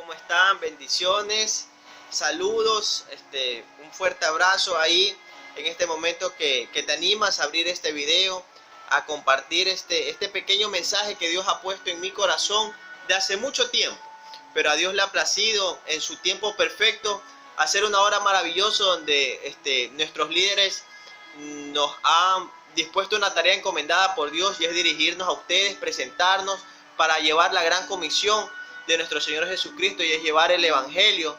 ¿Cómo están? Bendiciones, saludos, un fuerte abrazo ahí en este momento que te animas a abrir este video, a compartir este pequeño mensaje que Dios ha puesto en mi corazón de hace mucho tiempo. Pero a Dios le ha placido en su tiempo perfecto hacer una obra maravillosa donde nuestros líderes nos han dispuesto una tarea encomendada por Dios, y es dirigirnos a ustedes, presentarnos para llevar la gran comisión de nuestro Señor Jesucristo, y es llevar el Evangelio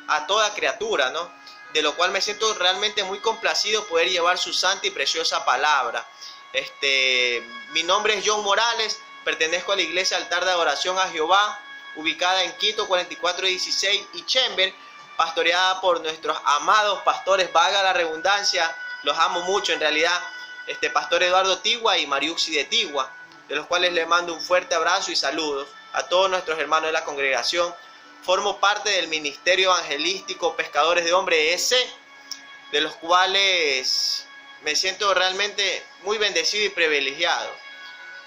a toda criatura, ¿no? De lo cual me siento realmente muy complacido poder llevar su santa y preciosa palabra. Mi nombre es John Morales, pertenezco a la Iglesia Altar de Adoración a Jehová, ubicada en Quito 4416 y Chember, pastoreada por nuestros amados pastores, valga la redundancia, los amo mucho en realidad, Pastor Eduardo Tigua y Mariuxi de Tigua, de los cuales les mando un fuerte abrazo y saludos a todos nuestros hermanos de la congregación. Formo parte del Ministerio Evangelístico Pescadores de Hombres EC, de los cuales me siento realmente muy bendecido y privilegiado.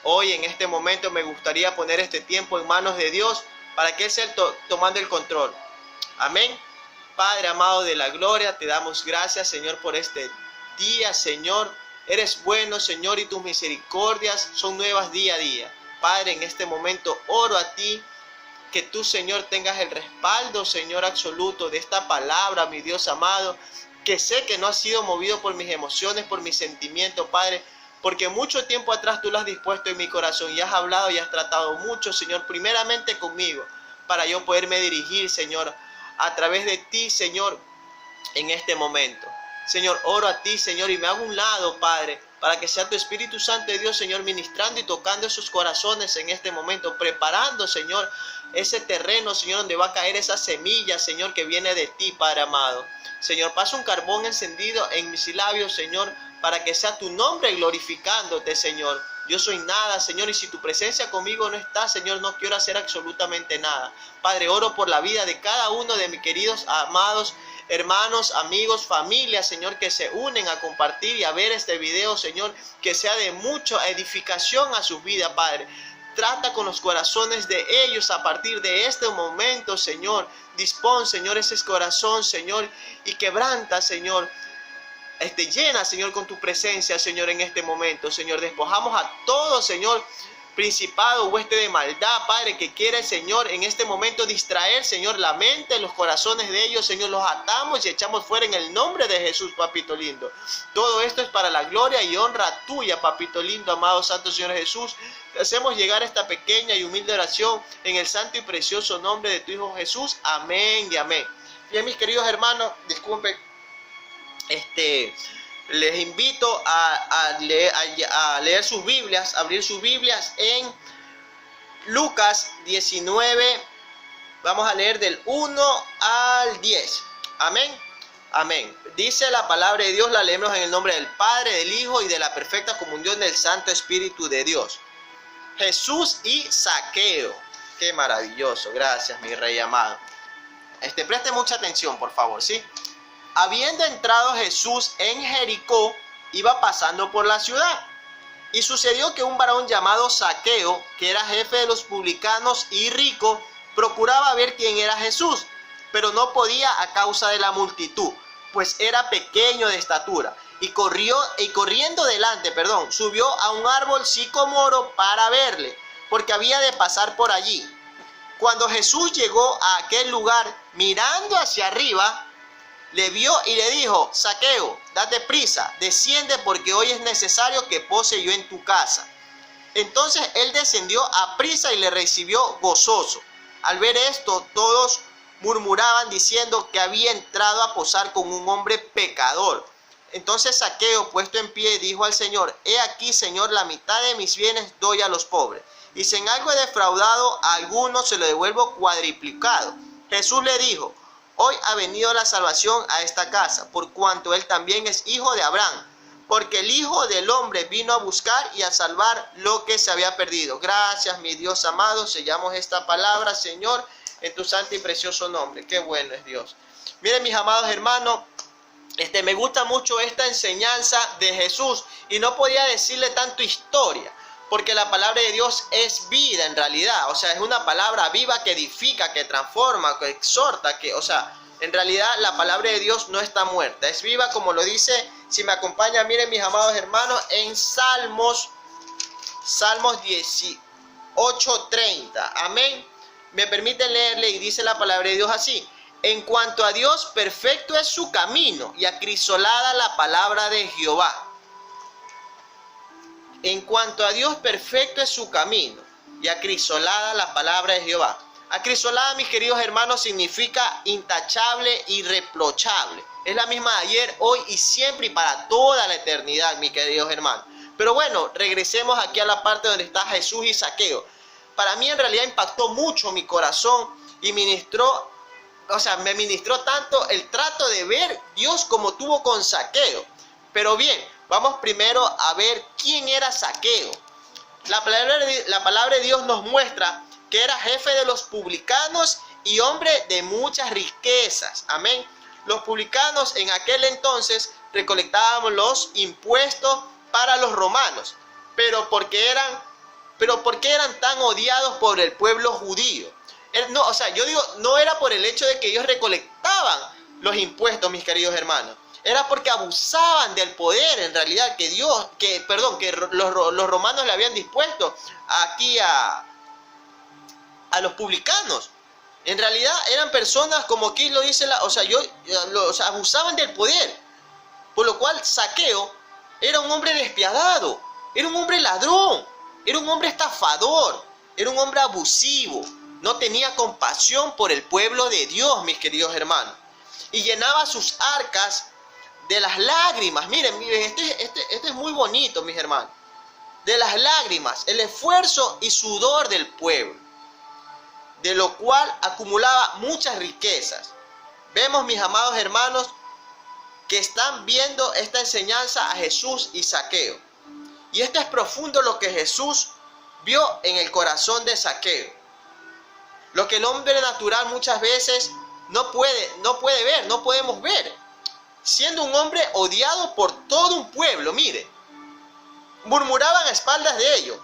Hoy en este momento me gustaría poner este tiempo en manos de Dios para que Él sea tomando el control. Amén. Padre amado de la gloria, te damos gracias, Señor, por este día, Señor. Eres bueno, Señor, y tus misericordias son nuevas día a día. Padre, en este momento oro a ti, que tú, Señor, tengas el respaldo, Señor, absoluto de esta palabra, mi Dios amado, que sé que no ha sido movido por mis emociones, por mis sentimientos, Padre, porque mucho tiempo atrás tú lo has dispuesto en mi corazón y has hablado y has tratado mucho, Señor, primeramente conmigo, para yo poderme dirigir, Señor, a través de ti, Señor, en este momento. Señor, oro a ti, Señor, y me hago un lado, Padre, para que sea tu Espíritu Santo de Dios, Señor, ministrando y tocando esos corazones en este momento, preparando, Señor, ese terreno, Señor, donde va a caer esa semilla, Señor, que viene de ti, Padre amado. Señor, pasa un carbón encendido en mis labios, Señor, para que sea tu nombre glorificándote, Señor. Yo soy nada, Señor, y si tu presencia conmigo no está, Señor, no quiero hacer absolutamente nada. Padre, oro por la vida de cada uno de mis queridos, amados hermanos, amigos, familias, Señor, que se unen a compartir y a ver este video, Señor, que sea de mucha edificación a su vida, Padre. Trata con los corazones de ellos a partir de este momento, Señor. Dispón, Señor, ese corazón, Señor, y quebranta, Señor. Llena, Señor, con tu presencia, Señor, en este momento, Señor. Despojamos a todo, Señor, principado, hueste de maldad, Padre, que quiere, Señor, en este momento distraer, Señor, la mente, los corazones de ellos, Señor, los atamos y echamos fuera en el nombre de Jesús, papito lindo. Todo esto es para la gloria y honra tuya, papito lindo, amado santo Señor Jesús. Te hacemos llegar esta pequeña y humilde oración en el santo y precioso nombre de tu Hijo Jesús. Amén y amén. Bien, mis queridos hermanos, disculpen, les invito a leer sus Biblias, a abrir sus Biblias en Lucas 19. Vamos a leer del 1 al 10. Amén. Amén. Dice la palabra de Dios, la leemos en el nombre del Padre, del Hijo y de la perfecta comunión del Santo Espíritu de Dios. Jesús y Zaqueo. Qué maravilloso. Gracias, mi rey amado. Preste mucha atención, por favor, ¿sí? Habiendo entrado Jesús en Jericó, iba pasando por la ciudad. Y sucedió que un varón llamado Zaqueo, que era jefe de los publicanos y rico, procuraba ver quién era Jesús, pero no podía a causa de la multitud, pues era pequeño de estatura. Y corriendo delante, subió a un árbol sicomoro para verle, porque había de pasar por allí. Cuando Jesús llegó a aquel lugar, mirando hacia arriba, le vio y le dijo: Zaqueo, date prisa, desciende, porque hoy es necesario que pose yo en tu casa. Entonces él descendió a prisa y le recibió gozoso. Al ver esto, todos murmuraban diciendo que había entrado a posar con un hombre pecador. Entonces Zaqueo, puesto en pie, dijo al Señor: He aquí, Señor, la mitad de mis bienes doy a los pobres, y si en algo he defraudado a alguno, se lo devuelvo cuadriplicado. Jesús le dijo: Hoy ha venido la salvación a esta casa, por cuanto él también es hijo de Abraham, porque el Hijo del Hombre vino a buscar y a salvar lo que se había perdido. Gracias, mi Dios amado, sellamos esta palabra, Señor, en tu santo y precioso nombre. Qué bueno es Dios. Miren, mis amados hermanos, me gusta mucho esta enseñanza de Jesús, y no podía decirle tanto historia, porque la palabra de Dios es vida en realidad. O sea, es una palabra viva que edifica, que transforma, que exhorta, o sea, en realidad la palabra de Dios no está muerta, es viva, como lo dice, si me acompañan, miren mis amados hermanos, en Salmos 18:30. Amén. Me permiten leerle y dice la palabra de Dios así: en cuanto a Dios, perfecto es su camino y acrisolada la palabra de Jehová. En cuanto a Dios, perfecto es su camino y acrisolada la palabra de Jehová. Acrisolada, mis queridos hermanos, significa intachable, irreprochable. Es la misma de ayer, hoy y siempre y para toda la eternidad, mis queridos hermanos. Pero bueno, regresemos aquí a la parte donde está Jesús y Zaqueo. Para mí en realidad impactó mucho mi corazón y me ministró tanto el trato de ver Dios como tuvo con Zaqueo. Pero bien, vamos primero a ver quién era Zaqueo. La palabra de Dios nos muestra que era jefe de los publicanos y hombre de muchas riquezas. Amén. Los publicanos en aquel entonces recolectaban los impuestos para los romanos. Pero ¿por qué eran tan odiados por el pueblo judío? No, o sea, yo digo, no era por el hecho de que ellos recolectaban los impuestos, mis queridos hermanos. Era porque abusaban del poder, en realidad, que los romanos le habían dispuesto aquí a los publicanos. En realidad eran personas, como aquí lo dice, abusaban del poder. Por lo cual Zaqueo era un hombre despiadado, era un hombre ladrón, era un hombre estafador, era un hombre abusivo. No tenía compasión por el pueblo de Dios, mis queridos hermanos. Y llenaba sus arcas de las lágrimas. Miren, este es muy bonito, mis hermanos. De las lágrimas, el esfuerzo y sudor del pueblo, de lo cual acumulaba muchas riquezas. Vemos, mis amados hermanos, que están viendo esta enseñanza a Jesús y Zaqueo. Y esto es profundo lo que Jesús vio en el corazón de Zaqueo. Lo que el hombre natural muchas veces no puede ver, no podemos ver. Siendo un hombre odiado por todo un pueblo, mire, murmuraban a espaldas de ellos.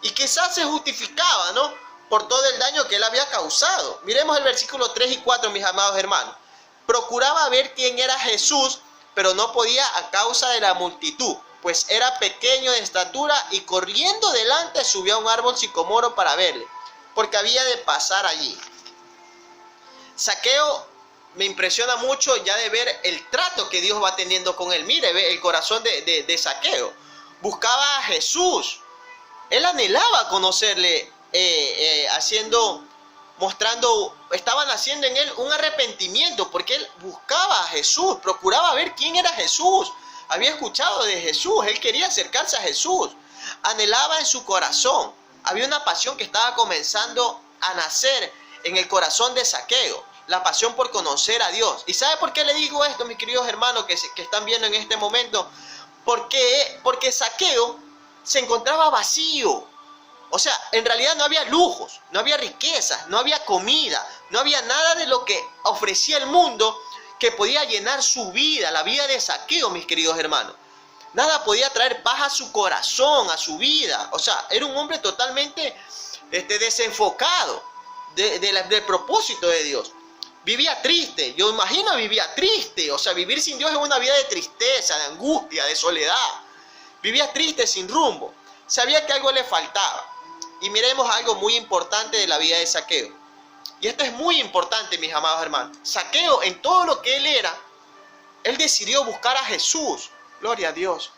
Y quizás se justificaba, ¿no?, por todo el daño que él había causado. Miremos el versículo 3 y 4, mis amados hermanos. Procuraba ver quién era Jesús, pero no podía a causa de la multitud, pues era pequeño de estatura, y corriendo delante subió a un árbol sicomoro para verle, porque había de pasar allí. Zaqueo me impresiona mucho ya de ver el trato que Dios va teniendo con él. Mire, ve el corazón de Zaqueo. Buscaba a Jesús. Él anhelaba conocerle, estaban haciendo en él un arrepentimiento, porque él buscaba a Jesús, procuraba ver quién era Jesús. Había escuchado de Jesús, él quería acercarse a Jesús. Anhelaba en su corazón. Había una pasión que estaba comenzando a nacer en el corazón de Zaqueo, la pasión por conocer a Dios. ¿Y sabe por qué le digo esto, mis queridos hermanos que están viendo en este momento? Porque Zaqueo se encontraba vacío. O sea, en realidad no había lujos, no había riquezas, no había comida, no había nada de lo que ofrecía el mundo que podía llenar su vida, la vida de Zaqueo, mis queridos hermanos. Nada podía traer paz a su corazón, a su vida. O sea, era un hombre totalmente desenfocado del propósito de Dios. Vivía triste, yo imagino vivía triste. O sea, vivir sin Dios es una vida de tristeza, de angustia, de soledad. Vivía triste, sin rumbo. Sabía que algo le faltaba. Y miremos algo muy importante de la vida de Zaqueo. Y esto es muy importante, mis amados hermanos. Zaqueo, en todo lo que él era, él decidió buscar a Jesús. Gloria a Dios.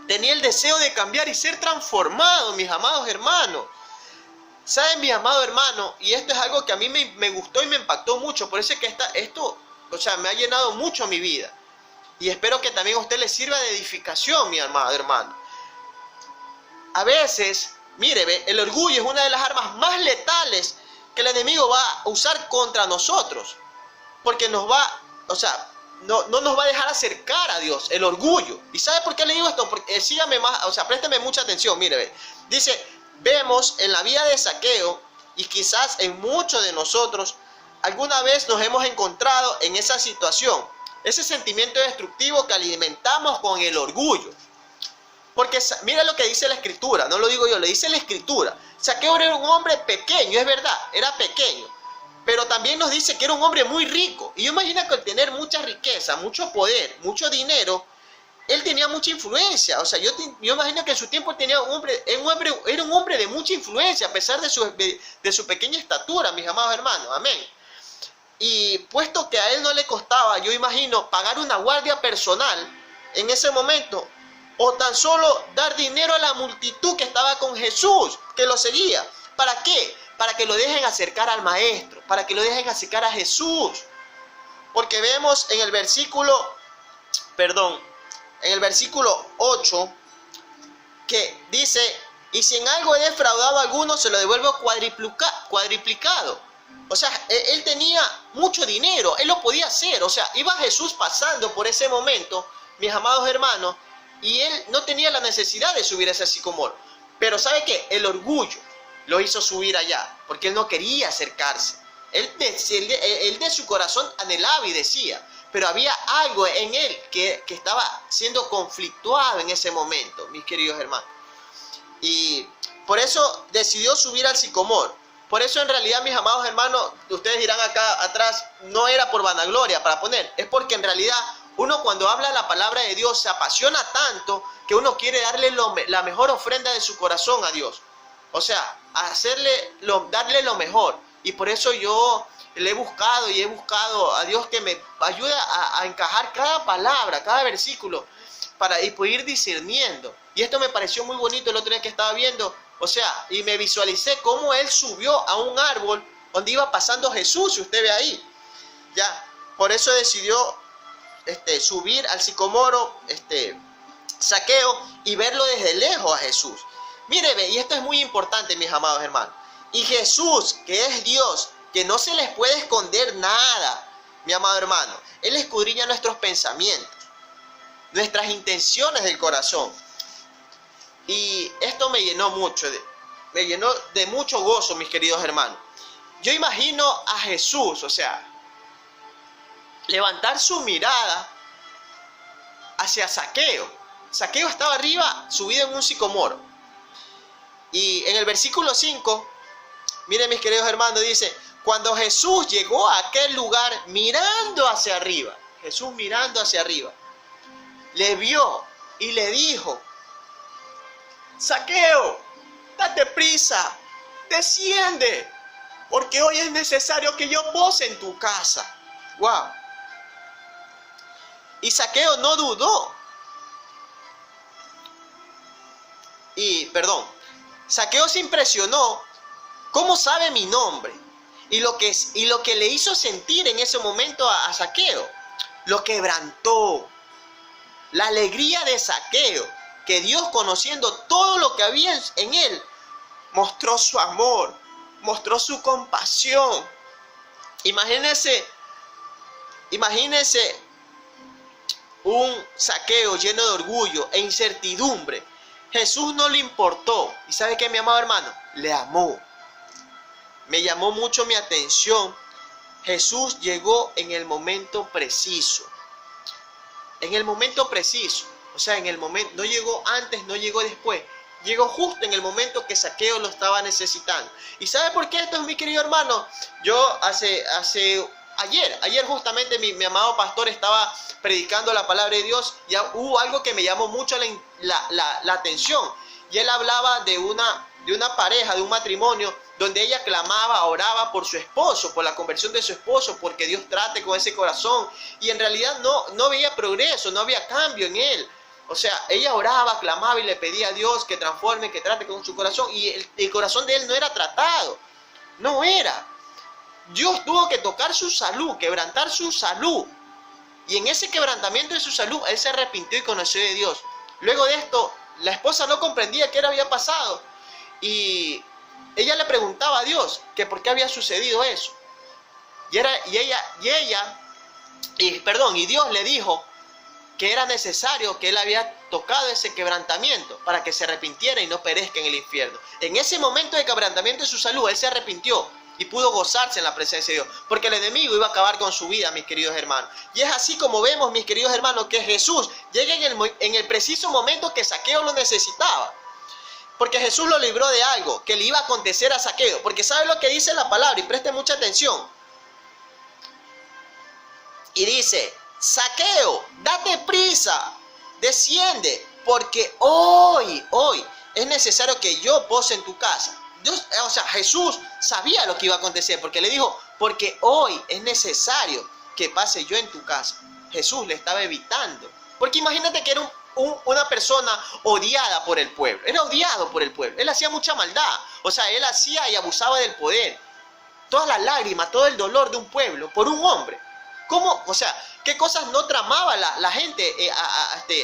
Tenía el deseo de cambiar y ser transformado, mis amados hermanos. ¿Saben, mis amados hermanos? Y esto es algo que a mí me gustó y me impactó mucho. Por eso es que esto me ha llenado mucho mi vida. Y espero que también a usted le sirva de edificación, mi amado hermano. A veces, mire, el orgullo es una de las armas más letales que el enemigo va a usar contra nosotros. Porque no nos va a dejar acercar a Dios, el orgullo. ¿Y sabe por qué le digo esto? Porque sígame más, présteme mucha atención. Mire, dice, vemos en la vida de Zaqueo, y quizás en muchos de nosotros, alguna vez nos hemos encontrado en esa situación, ese sentimiento destructivo que alimentamos con el orgullo. Porque mira lo que dice la escritura, no lo digo yo, lo dice la escritura. Zaqueo era un hombre pequeño, es verdad, era pequeño. Pero también nos dice que era un hombre muy rico. Y yo imagino que al tener mucha riqueza, mucho poder, mucho dinero, él tenía mucha influencia. O sea, yo imagino que en su tiempo era un hombre de mucha influencia, a pesar de su pequeña estatura, mis amados hermanos. Amén. Y puesto que a él no le costaba, yo imagino, pagar una guardia personal en ese momento, o tan solo dar dinero a la multitud que estaba con Jesús, que lo seguía. ¿Para qué? Para que lo dejen acercar al Maestro, para que lo dejen acercar a Jesús. Porque vemos en el versículo 8, que dice, y si en algo he defraudado a alguno, se lo devuelvo cuadriplicado. O sea, él tenía mucho dinero, él lo podía hacer. O sea, iba Jesús pasando por ese momento, mis amados hermanos, y él no tenía la necesidad de subir a ese sicomoro. Pero ¿sabe qué? El orgullo lo hizo subir allá, porque él no quería acercarse. Él de su corazón anhelaba y decía, pero había algo en él que estaba siendo conflictuado en ese momento, mis queridos hermanos. Y por eso decidió subir al sicomoro. Por eso en realidad, mis amados hermanos, ustedes dirán acá atrás, no era por vanagloria para poner, es porque en realidad uno cuando habla la palabra de Dios se apasiona tanto que uno quiere darle la mejor ofrenda de su corazón a Dios. O sea, darle lo mejor. Y por eso yo le he buscado a Dios que me ayude a encajar cada palabra, cada versículo, para poder ir discerniendo. Y esto me pareció muy bonito el otro día que estaba viendo. O sea, y me visualicé cómo él subió a un árbol donde iba pasando Jesús, si usted ve ahí. Ya, por eso decidió subir al sicomoro, Zaqueo, y verlo desde lejos a Jesús. Mire, y esto es muy importante, mis amados hermanos. Y Jesús, que es Dios, que no se les puede esconder nada, mi amado hermano. Él escudriña nuestros pensamientos, nuestras intenciones del corazón. Y esto me llenó de mucho gozo, mis queridos hermanos. Yo imagino a Jesús, o sea, levantar su mirada hacia Zaqueo. Zaqueo estaba arriba, subido en un sicomoro. Y en el versículo 5, miren mis queridos hermanos, dice, cuando Jesús llegó a aquel lugar mirando hacia arriba, Jesús mirando hacia arriba, le vio y le dijo, Zaqueo, date prisa, desciende, porque hoy es necesario que yo pose en tu casa. Wow. Y Zaqueo no dudó. Zaqueo se impresionó. ¿Cómo sabe mi nombre? Y lo que le hizo sentir en ese momento a Zaqueo, lo quebrantó. La alegría de Zaqueo, que Dios, conociendo todo lo que había en él, mostró su amor, mostró su compasión. Imagínense un Zaqueo lleno de orgullo e incertidumbre. Jesús no le importó. ¿Y sabe qué, mi amado hermano? Le amó. Me llamó mucho mi atención. Jesús llegó en el momento preciso. En el momento preciso. O sea, en el momento, no llegó antes, no llegó después. Llegó justo en el momento que Zaqueo lo estaba necesitando. ¿Y sabe por qué esto, mi querido hermano? Yo ayer justamente mi amado pastor estaba predicando la palabra de Dios. Ya hubo algo que me llamó mucho la atención. Y él hablaba de una pareja, de un matrimonio, donde ella clamaba, oraba por su esposo, por la conversión de su esposo, porque Dios trate con ese corazón. Y en realidad no veía progreso, no había cambio en él. O sea, ella oraba, clamaba y le pedía a Dios que transforme, que trate con su corazón. Y el corazón de él no era tratado. No era. Dios tuvo que tocar su salud, quebrantar su salud. Y en ese quebrantamiento de su salud, él se arrepintió y conoció de Dios. Luego de esto, la esposa no comprendía qué había pasado. Y ella le preguntaba a Dios que por qué había sucedido eso. Y Dios le dijo que era necesario, que él había tocado ese quebrantamiento para que se arrepintiera y no perezca en el infierno. En ese momento de quebrantamiento de su salud, él se arrepintió y pudo gozarse en la presencia de Dios, porque el enemigo iba a acabar con su vida, mis queridos hermanos. Y es así como vemos, mis queridos hermanos, que Jesús llega en el preciso momento que Zaqueo lo necesitaba. Porque Jesús lo libró de algo que le iba a acontecer a Zaqueo. Porque sabe lo que dice la palabra, y preste mucha atención. Y dice: Zaqueo, date prisa, desciende, porque hoy es necesario que yo pose en tu casa. Jesús sabía lo que iba a acontecer, porque le dijo: porque hoy es necesario que pase yo en tu casa. Jesús le estaba evitando. Porque imagínate que era una persona odiada por el pueblo. Era odiado por el pueblo. Él hacía mucha maldad. Él hacía y abusaba del poder. Todas las lágrimas, todo el dolor de un pueblo por un hombre. ¿Cómo? ¿Qué cosas no tramaba la gente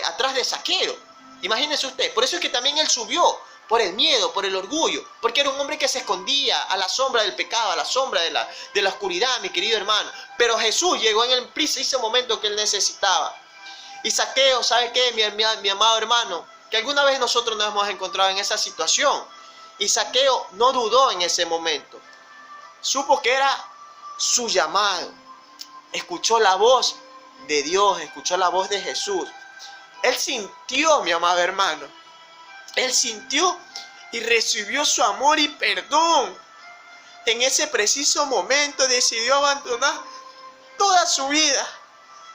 atrás de Zaqueo? Imagínese usted. Por eso es que también él subió, por el miedo, por el orgullo, porque era un hombre que se escondía a la sombra del pecado, a la sombra de la oscuridad, mi querido hermano. Pero Jesús llegó en el preciso momento que él necesitaba. Y Zaqueo, ¿sabe qué, mi amado hermano? Que alguna vez nosotros nos hemos encontrado en esa situación. Y Zaqueo no dudó en ese momento. Supo que era su llamado. Escuchó la voz de Dios, escuchó la voz de Jesús. Él sintió, mi amado hermano. Él sintió y recibió su amor y perdón. En ese preciso momento decidió abandonar toda su vida.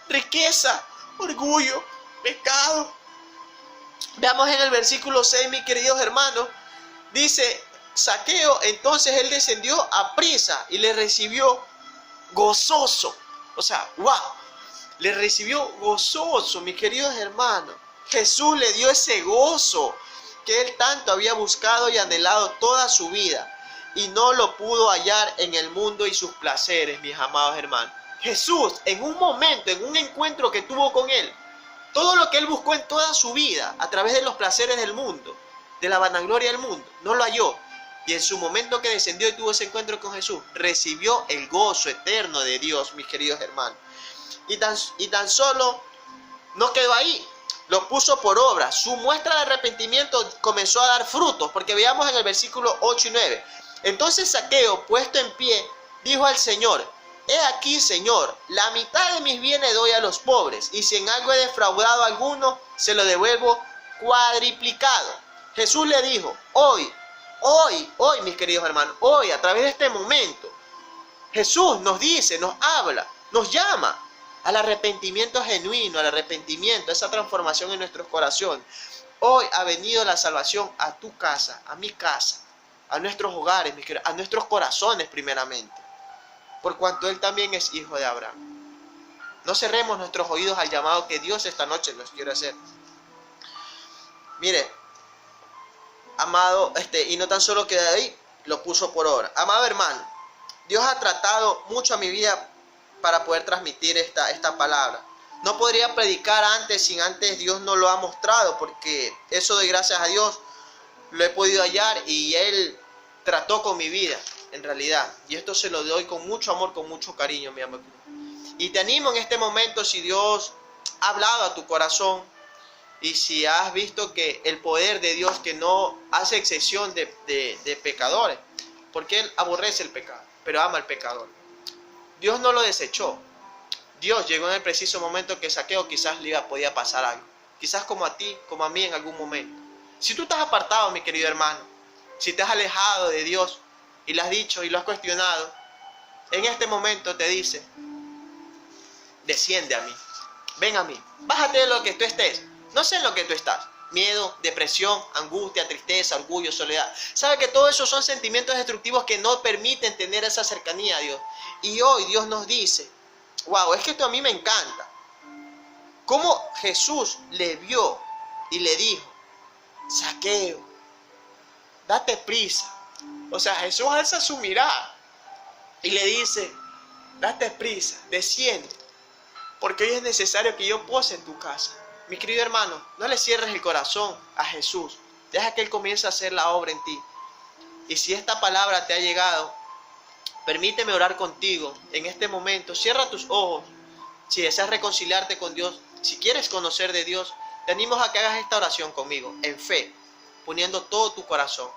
Riqueza, orgullo, pecado. Veamos en el versículo 6, mis queridos hermanos. Dice: Zaqueo, entonces él descendió a prisa y le recibió gozoso. ¡Wow! Le recibió gozoso, mis queridos hermanos. Jesús le dio ese gozo que él tanto había buscado y anhelado toda su vida, y no lo pudo hallar en el mundo y sus placeres, mis amados hermanos. Jesús, en un momento, en un encuentro que tuvo con él, todo lo que él buscó en toda su vida, a través de los placeres del mundo, de la vanagloria del mundo, no lo halló. Y en su momento que descendió y tuvo ese encuentro con Jesús, recibió el gozo eterno de Dios, mis queridos hermanos. Y tan solo no quedó ahí, lo puso por obra. Su muestra de arrepentimiento comenzó a dar frutos, porque veamos en el versículo 8 y 9. Entonces Zaqueo, puesto en pie, dijo al Señor: He aquí, Señor, la mitad de mis bienes doy a los pobres, y si en algo he defraudado a alguno, se lo devuelvo cuadriplicado. Jesús le dijo: hoy, mis queridos hermanos, hoy, a través de este momento, Jesús nos dice, nos habla, nos llama al arrepentimiento genuino, al arrepentimiento, a esa transformación en nuestros corazones. Hoy ha venido la salvación a tu casa, a mi casa, a nuestros hogares, a nuestros corazones primeramente, por cuanto Él también es hijo de Abraham. No cerremos nuestros oídos al llamado que Dios esta noche nos quiere hacer. Mire, amado, y no tan solo queda ahí, lo puso por obra. Amado hermano, Dios ha tratado mucho a mi vida para poder transmitir esta palabra. No podría predicar antes sin antes Dios no lo ha mostrado, porque eso doy gracias a Dios, lo he podido hallar y Él trató con mi vida, en realidad. Y esto se lo doy con mucho amor, con mucho cariño, mi amor. Y te animo en este momento, si Dios ha hablado a tu corazón, y si has visto que el poder de Dios, que no hace excepción de pecadores, porque Él aborrece el pecado, pero ama al pecador. Dios no lo desechó. Dios llegó en el preciso momento que Zaqueo quizás le podía pasar algo. Quizás como a ti, como a mí en algún momento. Si tú estás apartado, mi querido hermano, si te has alejado de Dios y lo has dicho y lo has cuestionado, en este momento te dice: desciende a mí, ven a mí, bájate de lo que tú estés. No sé en lo que tú estás. Miedo, depresión, angustia, tristeza, orgullo, soledad. Sabe que todos esos son sentimientos destructivos que no permiten tener esa cercanía a Dios. Y hoy Dios nos dice: wow, es que esto a mí me encanta. Cómo Jesús le vio y le dijo: Zaqueo, date prisa. Jesús alza su mirada y le dice: date prisa, desciende, porque hoy es necesario que yo pose en tu casa. Mi querido hermano, no le cierres el corazón a Jesús. Deja que Él comience a hacer la obra en ti. Y si esta palabra te ha llegado, permíteme orar contigo en este momento. Cierra tus ojos. Si deseas reconciliarte con Dios, si quieres conocer de Dios, te animo a que hagas esta oración conmigo, en fe, poniendo todo tu corazón.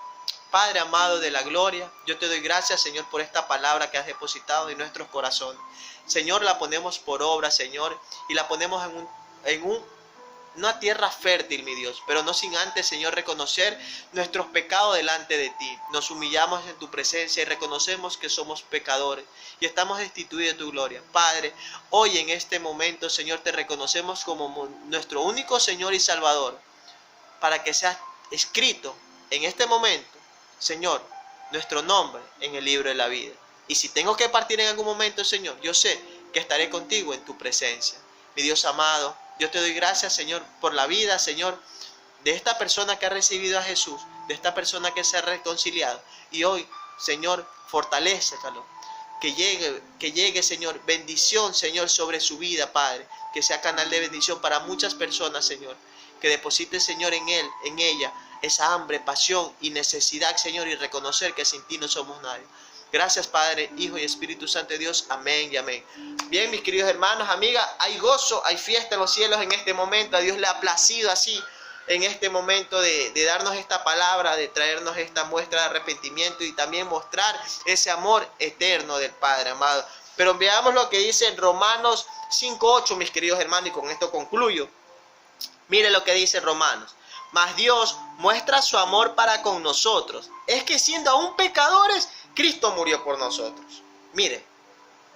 Padre amado de la gloria, yo te doy gracias, Señor, por esta palabra que has depositado en nuestros corazones. Señor, la ponemos por obra, Señor, y la ponemos en una tierra fértil, mi Dios, pero no sin antes, Señor, reconocer nuestros pecados delante de ti. Nos humillamos en tu presencia y reconocemos que somos pecadores y estamos destituidos de tu gloria. Padre, hoy en este momento, Señor, te reconocemos como nuestro único Señor y Salvador, para que sea escrito en este momento, Señor, nuestro nombre en el libro de la vida. Y si tengo que partir en algún momento, Señor, yo sé que estaré contigo en tu presencia. Mi Dios amado, yo te doy gracias, Señor, por la vida, Señor, de esta persona que ha recibido a Jesús, de esta persona que se ha reconciliado. Y hoy, Señor, fortalécelo. Que llegue, Señor, bendición, Señor, sobre su vida, Padre. Que sea canal de bendición para muchas personas, Señor. Que deposite, Señor, en él, en ella, esa hambre, pasión y necesidad, Señor, y reconocer que sin ti no somos nadie. Gracias, Padre, Hijo y Espíritu Santo de Dios. Amén y amén. Bien, mis queridos hermanos, amigas, hay gozo, hay fiesta en los cielos en este momento. A Dios le ha placido así en este momento de darnos esta palabra, de traernos esta muestra de arrepentimiento y también mostrar ese amor eterno del Padre amado. Pero veamos lo que dice en Romanos 5:8, mis queridos hermanos, y con esto concluyo. Mire lo que dice Romanos. Mas Dios muestra su amor para con nosotros. Es que siendo aún pecadores, Cristo murió por nosotros. Mire,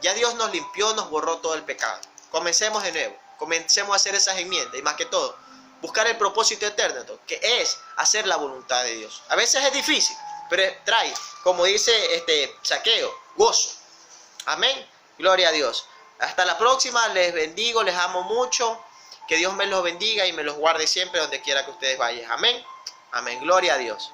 ya Dios nos limpió, nos borró todo el pecado. Comencemos de nuevo. Comencemos a hacer esas enmiendas. Y más que todo, buscar el propósito eterno, que es hacer la voluntad de Dios. A veces es difícil, pero trae, como dice Zaqueo, gozo. Amén. Gloria a Dios. Hasta la próxima. Les bendigo, les amo mucho. Que Dios me los bendiga y me los guarde siempre donde quiera que ustedes vayan. Amén. Amén. Gloria a Dios.